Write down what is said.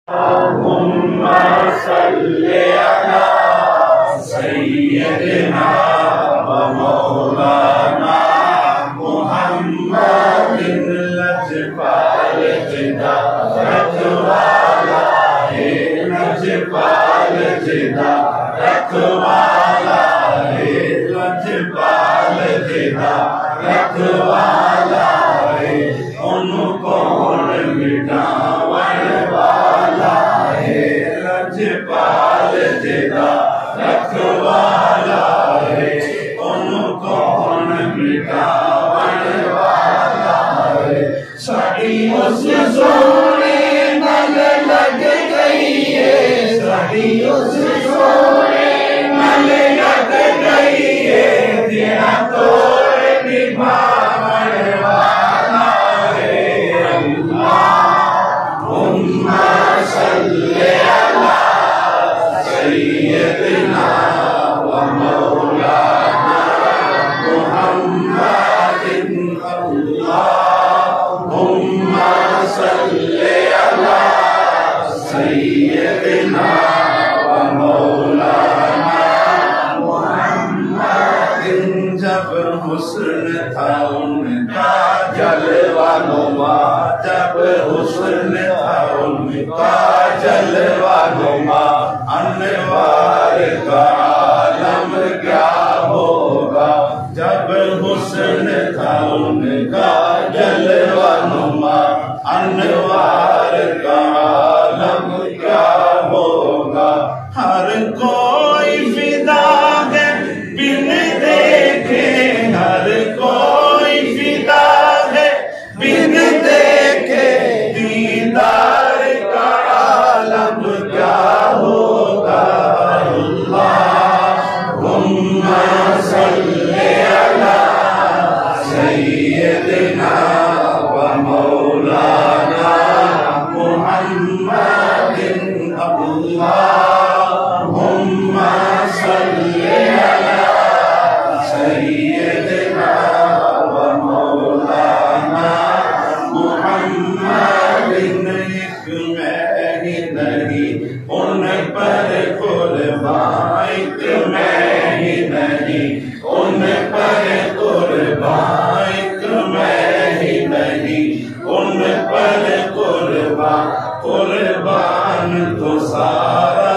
اللهم صل على سيدنا ومولانا محمد لجپال ہدایت والا ہے، لجپال ہدایت والا ہے، لجپال ہدایت والا ہے، ان کو مٹاون والا ہے، لجپال ہدایت والا ہے، ان کو مٹاون والا ہے۔ ساڑی اس سونے نل لگ گئی ہے، ساڑی اس سونے نل لگ گئی ہے، تیرا توڑ نبھاون والا ہے۔ اللہم صل علی سیدنا و مولانا محمد، اللہم صل علی سیدنا و مولانا محمد۔ جب حسن تھا ان کا جلوہ نما، جب حسن تھا ان کا جلوہ نما، انوار کا عالم کیا ہوگا۔ جب حسن تھا ان کا جلوہ نما، انوار کا عالم کیا ہوگا۔ ہر کوئی فدا ہے بن دیکھے، ہر کوئی فدا ہے بن دیکھے، دیدار کا عالم کیا ہوگا۔ اللہم صل علی سیدنا و مولانا محمد، اللہم صل علی سیدنا و مولانا محمد۔ ایک میں ہی نہیں ان پر قربان، ایک میں ہی نہیں ان پر قربان، ایک میں ہی نہیں ان پر قربان، قربان تو سارا